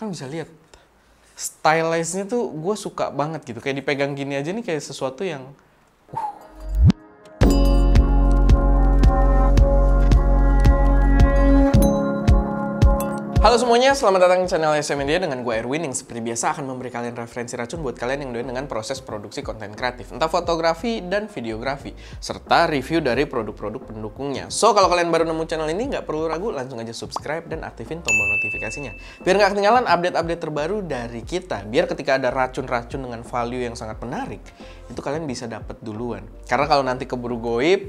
Kan bisa lihat stylize-nya tuh gue suka banget gitu. Kayak dipegang gini aja nih kayak sesuatu yang Halo semuanya, selamat datang di channel SM Media dengan gue Erwin yang seperti biasa akan memberi kalian referensi racun buat kalian yang doyan dengan proses produksi konten kreatif, entah fotografi dan videografi, serta review dari produk-produk pendukungnya. So, kalau kalian baru nemu channel ini, nggak perlu ragu, langsung aja subscribe dan aktifin tombol notifikasinya. Biar nggak ketinggalan update-update terbaru dari kita, biar ketika ada racun-racun dengan value yang sangat menarik, itu kalian bisa dapat duluan. Karena kalau nanti keburu goib,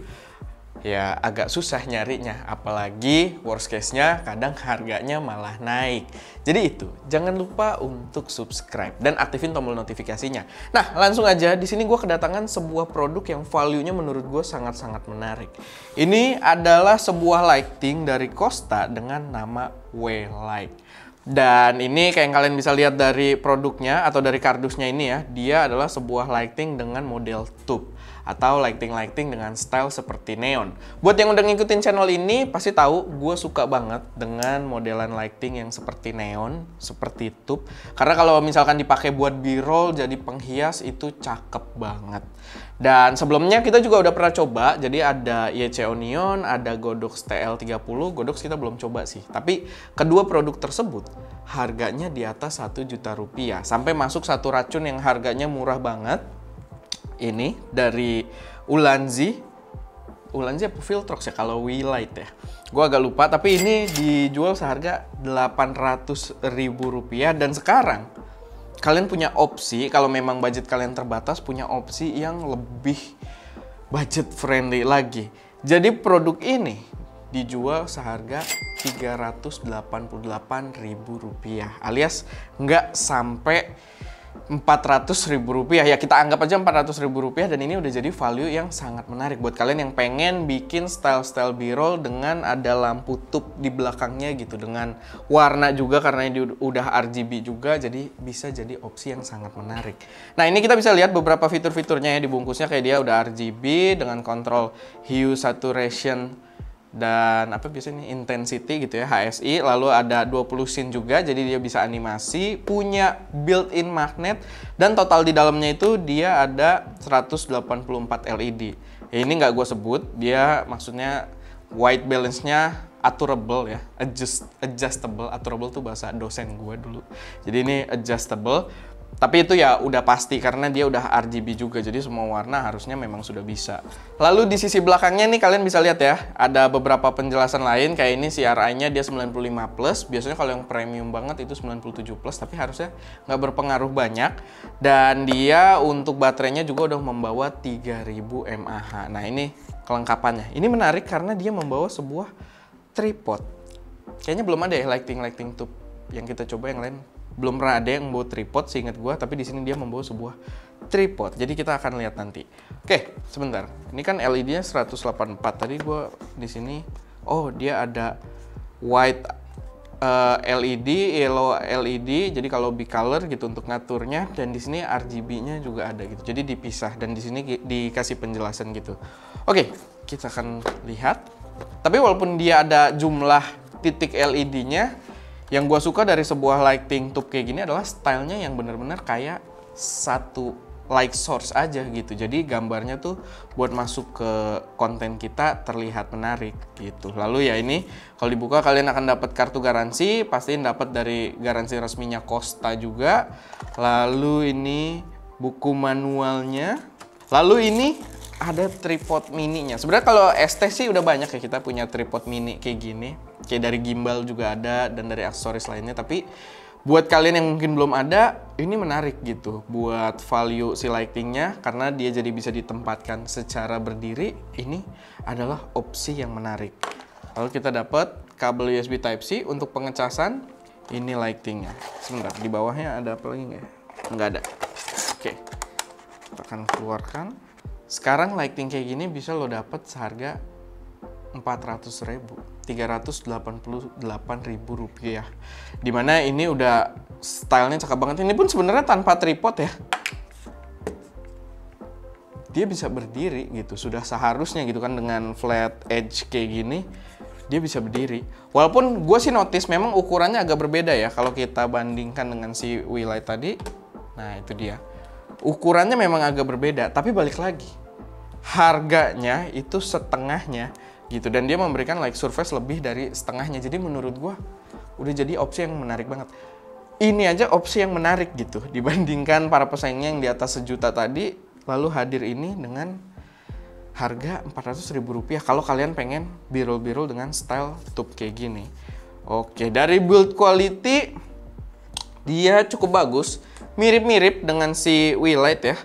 ya agak susah nyarinya, apalagi worst case-nya kadang harganya malah naik. Jadi itu, jangan lupa untuk subscribe dan aktifin tombol notifikasinya. Nah, langsung aja, di sini gue kedatangan sebuah produk yang value-nya menurut gue sangat-sangat menarik. Ini adalah sebuah lighting dari Costa dengan nama W-Light. Dan ini kayak yang kalian bisa lihat dari produknya atau dari kardusnya ini ya, dia adalah sebuah lighting dengan model tube atau lighting-lighting dengan style seperti neon. Buat yang udah ngikutin channel ini pasti tahu gue suka banget dengan modelan lighting yang seperti neon, seperti tube. Karena kalau misalkan dipakai buat b-roll jadi penghias itu cakep banget. Dan sebelumnya kita juga udah pernah coba, jadi ada YCO Neon, ada Godox TL30, Godox kita belum coba sih. Tapi kedua produk tersebut harganya di atas 1 juta rupiah. Sampai masuk satu racun yang harganya murah banget. Ini dari Ulanzi apa Viltrox ya kalau W-Light ya. Gue agak lupa, tapi ini dijual seharga Rp800.000 dan sekarang kalian punya opsi, kalau memang budget kalian terbatas, punya opsi yang lebih budget friendly lagi. Jadi produk ini dijual seharga Rp388.000 alias nggak sampai Rp400.000 ya, kita anggap aja Rp400.000 dan ini udah jadi value yang sangat menarik buat kalian yang pengen bikin style-style b-roll dengan ada lampu tube di belakangnya gitu, dengan warna juga karena ini udah RGB juga, jadi bisa jadi opsi yang sangat menarik. Nah, ini kita bisa lihat beberapa fitur-fiturnya ya di bungkusnya, kayak dia udah RGB dengan kontrol hue, saturation, dan apa biasanya intensity gitu ya, HSI, lalu ada 20 scene juga, jadi dia bisa animasi, punya built-in magnet, dan total di dalamnya itu dia ada 184 LED. Ya, ini nggak gue sebut, dia maksudnya white balance-nya aturable ya, adjustable, aturable tuh bahasa dosen gue dulu. Jadi ini adjustable. Tapi itu ya udah pasti karena dia udah RGB juga, jadi semua warna harusnya memang sudah bisa. Lalu di sisi belakangnya nih kalian bisa lihat ya, ada beberapa penjelasan lain, kayak ini CRI-nya dia 95+, biasanya kalau yang premium banget itu 97+, tapi harusnya nggak berpengaruh banyak. Dan dia untuk baterainya juga udah membawa 3000 mAh. Nah, ini kelengkapannya. Ini menarik karena dia membawa sebuah tripod. Kayaknya belum ada ya lighting tube yang kita coba yang lain. Belum pernah ada yang membawa tripod seingat gue, tapi di sini dia membawa sebuah tripod. Jadi kita akan lihat nanti. Oke, sebentar. Ini kan LED-nya 184. Tadi gue di sini, oh dia ada white LED, yellow LED. Jadi kalau bicolor gitu untuk ngaturnya, dan di sini RGB-nya juga ada gitu. Jadi dipisah dan di sini dikasih penjelasan gitu. Oke, kita akan lihat. Tapi walaupun dia ada jumlah titik LED-nya, yang gue suka dari sebuah lighting tube kayak gini adalah stylenya yang bener-bener kayak satu light source aja gitu. Jadi gambarnya tuh buat masuk ke konten kita terlihat menarik gitu. Lalu ya ini kalau dibuka kalian akan dapat kartu garansi, pastiin dapat dari garansi resminya Costa juga. Lalu ini buku manualnya. Lalu ini ada tripod mininya. Sebenarnya kalau ST sih udah banyak ya, kita punya tripod mini kayak gini. Kayak dari gimbal juga ada dan dari aksesoris lainnya. Tapi buat kalian yang mungkin belum ada, ini menarik gitu buat value si lightingnya karena dia jadi bisa ditempatkan secara berdiri. Ini adalah opsi yang menarik. Lalu kita dapat kabel USB Type-C untuk pengecasan. Ini lightingnya. Sebentar, di bawahnya ada apa lagi nggak ya? Nggak ada. Oke, kita akan keluarkan. Sekarang lighting kayak gini bisa lo dapet seharga Rp400.000, Rp388.000. Dimana ini udah stylenya cakep banget. Ini pun sebenarnya tanpa tripod ya. Dia bisa berdiri gitu, sudah seharusnya gitu kan dengan flat edge kayak gini. dia bisa berdiri. Walaupun gue sih notice memang ukurannya agak berbeda ya kalau kita bandingkan dengan si Wilight tadi. Nah itu dia. Ukurannya memang agak berbeda, tapi balik lagi. Harganya itu setengahnya gitu. Dan dia memberikan like surface lebih dari setengahnya. Jadi menurut gue udah jadi opsi yang menarik banget. Ini aja opsi yang menarik gitu. Dibandingkan para pesaingnya yang di atas 1 juta tadi. Lalu hadir ini dengan harga Rp400.000 kalau kalian pengen B-roll dengan style tube kayak gini. Oke, dari build quality dia cukup bagus, mirip-mirip dengan si Wilight ya.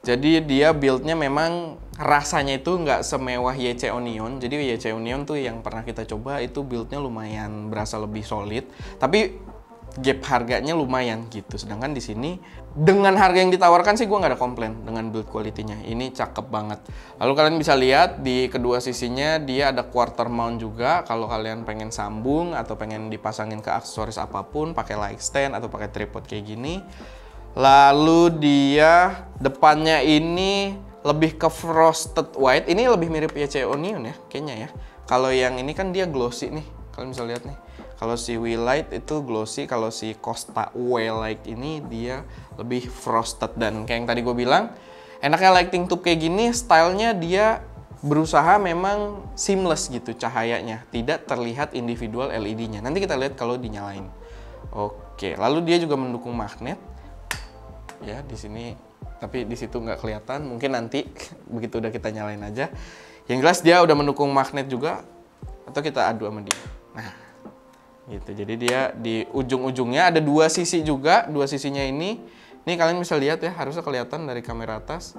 Jadi dia buildnya memang rasanya itu nggak semewah YC Onion. Jadi YC Onion tuh yang pernah kita coba itu buildnya lumayan berasa lebih solid, tapi gap harganya lumayan gitu. Sedangkan di sini dengan harga yang ditawarkan sih gue nggak ada komplain dengan build quality-nya. Ini cakep banget. Lalu kalian bisa lihat di kedua sisinya dia ada quarter mount juga. Kalau kalian pengen sambung atau pengen dipasangin ke aksesoris apapun, pakai light stand atau pakai tripod kayak gini. Lalu dia depannya ini lebih ke frosted white. Ini lebih mirip YC Onion ya kayaknya ya. Kalau yang ini kan dia glossy nih. Kalian bisa lihat nih. Kalau si Wilight itu glossy, kalau si Costa Wilight ini dia lebih frosted. Dan kayak yang tadi gue bilang, enaknya lighting tube kayak gini, stylenya dia berusaha memang seamless gitu cahayanya, tidak terlihat individual LED-nya. Nanti kita lihat kalau dinyalain. Oke, lalu dia juga mendukung magnet. Ya di sini, tapi di situ nggak kelihatan. Mungkin nanti begitu udah kita nyalain aja. Yang jelas dia udah mendukung magnet juga. Atau kita adu sama dia. Nah. Gitu. Jadi dia di ujung-ujungnya ada 2 sisi juga, 2 sisinya ini kalian bisa lihat ya, harusnya kelihatan dari kamera atas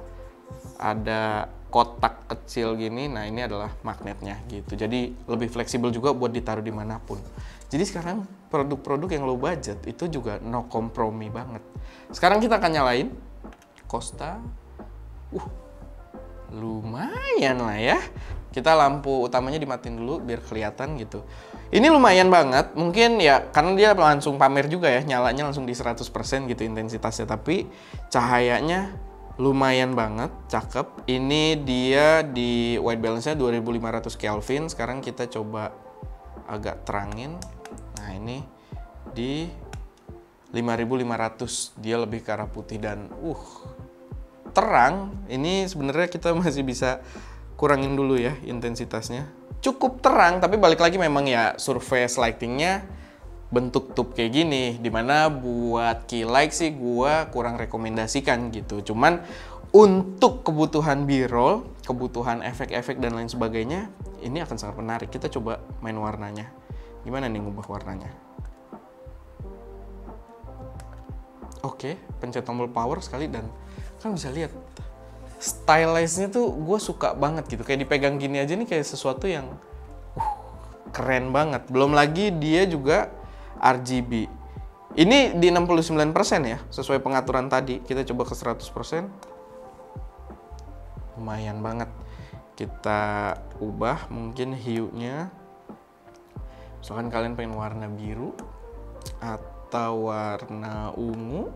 ada kotak kecil gini. Nah ini adalah magnetnya gitu, jadi lebih fleksibel juga buat ditaruh dimanapun. Jadi sekarang produk-produk yang low budget itu juga no kompromi banget. Sekarang kita akan nyalain Costa. Lumayan lah ya. Kita lampu utamanya dimatiin dulu biar kelihatan gitu. Ini lumayan banget, mungkin ya karena dia langsung pamer juga ya, nyalanya langsung di 100% gitu intensitasnya, tapi cahayanya lumayan banget, cakep. Ini dia di white balance-nya 2500 Kelvin. Sekarang kita coba agak terangin. Nah, ini di 5500, dia lebih ke arah putih dan terang. Ini sebenarnya kita masih bisa kurangin dulu ya intensitasnya. Cukup terang, tapi balik lagi memang ya surface lightingnya bentuk tube kayak gini. Dimana buat key light sih gua kurang rekomendasikan gitu. Cuman untuk kebutuhan B-roll, kebutuhan efek-efek dan lain sebagainya, ini akan sangat menarik. Kita coba main warnanya. Gimana nih ngubah warnanya? Oke, pencet tombol power sekali dan kan bisa lihat stylize-nya tuh gue suka banget gitu. Kayak dipegang gini aja nih kayak sesuatu yang keren banget. Belum lagi dia juga RGB. Ini di 69% ya, sesuai pengaturan tadi. Kita coba ke 100%. Lumayan banget. Kita ubah mungkin hue-nya. Misalkan kalian pengen warna biru atau warna ungu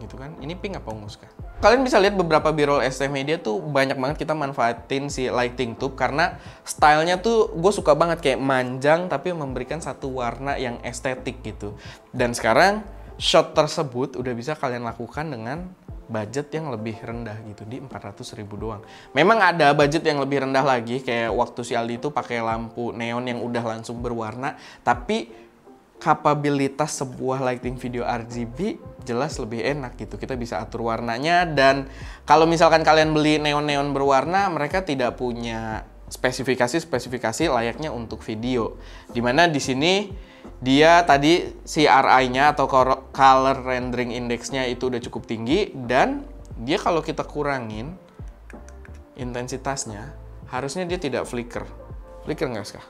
gitu kan. Ini pink apa ungu sekarang? Kalian bisa lihat beberapa B-roll ST Media tuh banyak banget kita manfaatin si lighting tube karena stylenya tuh gue suka banget kayak manjang tapi memberikan satu warna yang estetik gitu. Dan sekarang shot tersebut udah bisa kalian lakukan dengan budget yang lebih rendah gitu di 400.000 doang. Memang ada budget yang lebih rendah lagi kayak waktu si Aldi itu pakai lampu neon yang udah langsung berwarna, tapi kapabilitas sebuah lighting video RGB jelas lebih enak gitu. Kita bisa atur warnanya dan kalau misalkan kalian beli neon-neon berwarna, mereka tidak punya spesifikasi layaknya untuk video. Dimana di sini dia tadi CRI-nya atau color rendering index-nya itu udah cukup tinggi dan dia kalau kita kurangin intensitasnya harusnya dia tidak flicker. Flicker nggak sih?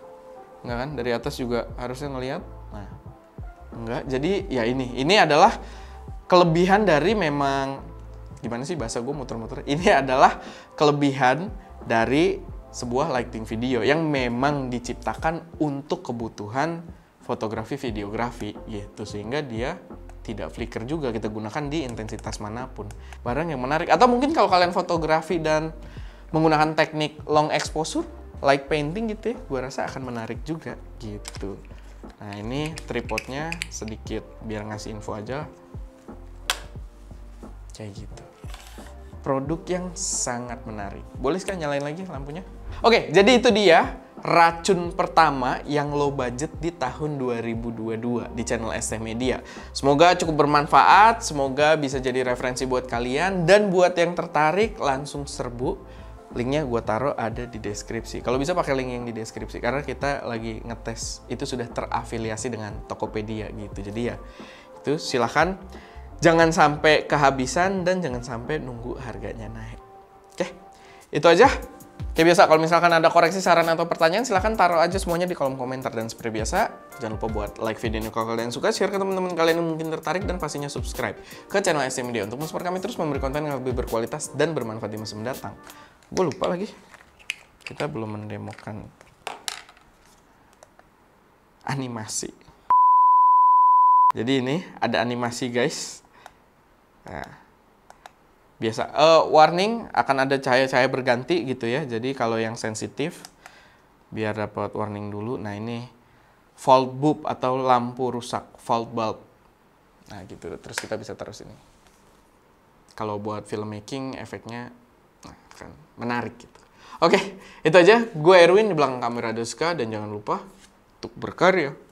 Nggak kan? Dari atas juga harusnya ngelihat. Nah, enggak. Jadi ya ini adalah kelebihan dari memang gimana sih bahasa gue muter-muter. Ini adalah kelebihan dari sebuah lighting video yang memang diciptakan untuk kebutuhan fotografi videografi gitu sehingga dia tidak flicker juga, kita gunakan di intensitas manapun. Barang yang menarik atau mungkin kalau kalian fotografi dan menggunakan teknik long exposure like painting gitu ya, gue rasa akan menarik juga gitu. Nah ini tripodnya sedikit biar ngasih info aja. Kayak gitu. Produk yang sangat menarik. Boleh sekali nyalain lagi lampunya? Oke, jadi itu dia racun pertama yang low budget di tahun 2022 di channel ST Media. Semoga cukup bermanfaat, semoga bisa jadi referensi buat kalian, dan buat yang tertarik langsung serbu. Linknya gue taruh ada di deskripsi. Kalau bisa pakai link yang di deskripsi karena kita lagi ngetes, itu sudah terafiliasi dengan Tokopedia gitu. Jadi ya itu silahkan. Jangan sampai kehabisan dan jangan sampai nunggu harganya naik. Oke, itu aja. Kayak biasa, kalau misalkan ada koreksi, saran, atau pertanyaan, silahkan taruh aja semuanya di kolom komentar. Dan seperti biasa, jangan lupa buat like video ini kalau kalian suka, share ke teman-teman kalian yang mungkin tertarik, dan pastinya subscribe ke channel ST Media untuk mensupport kami terus memberi konten yang lebih berkualitas dan bermanfaat di masa mendatang. Gue lupa lagi, kita belum mendemokan animasi. Jadi ini ada animasi guys. Nah, biasa warning akan ada cahaya-cahaya berganti gitu ya. Jadi kalau yang sensitif biar dapat warning dulu. Nah ini fault bulb atau lampu rusak, fault bulb. Nah gitu. Terus kita bisa taruh sini. Kalau buat filmmaking efeknya kan menarik gitu. Oke, itu aja. Gue Erwin, di belakang kamera Deska, dan jangan lupa untuk berkarya.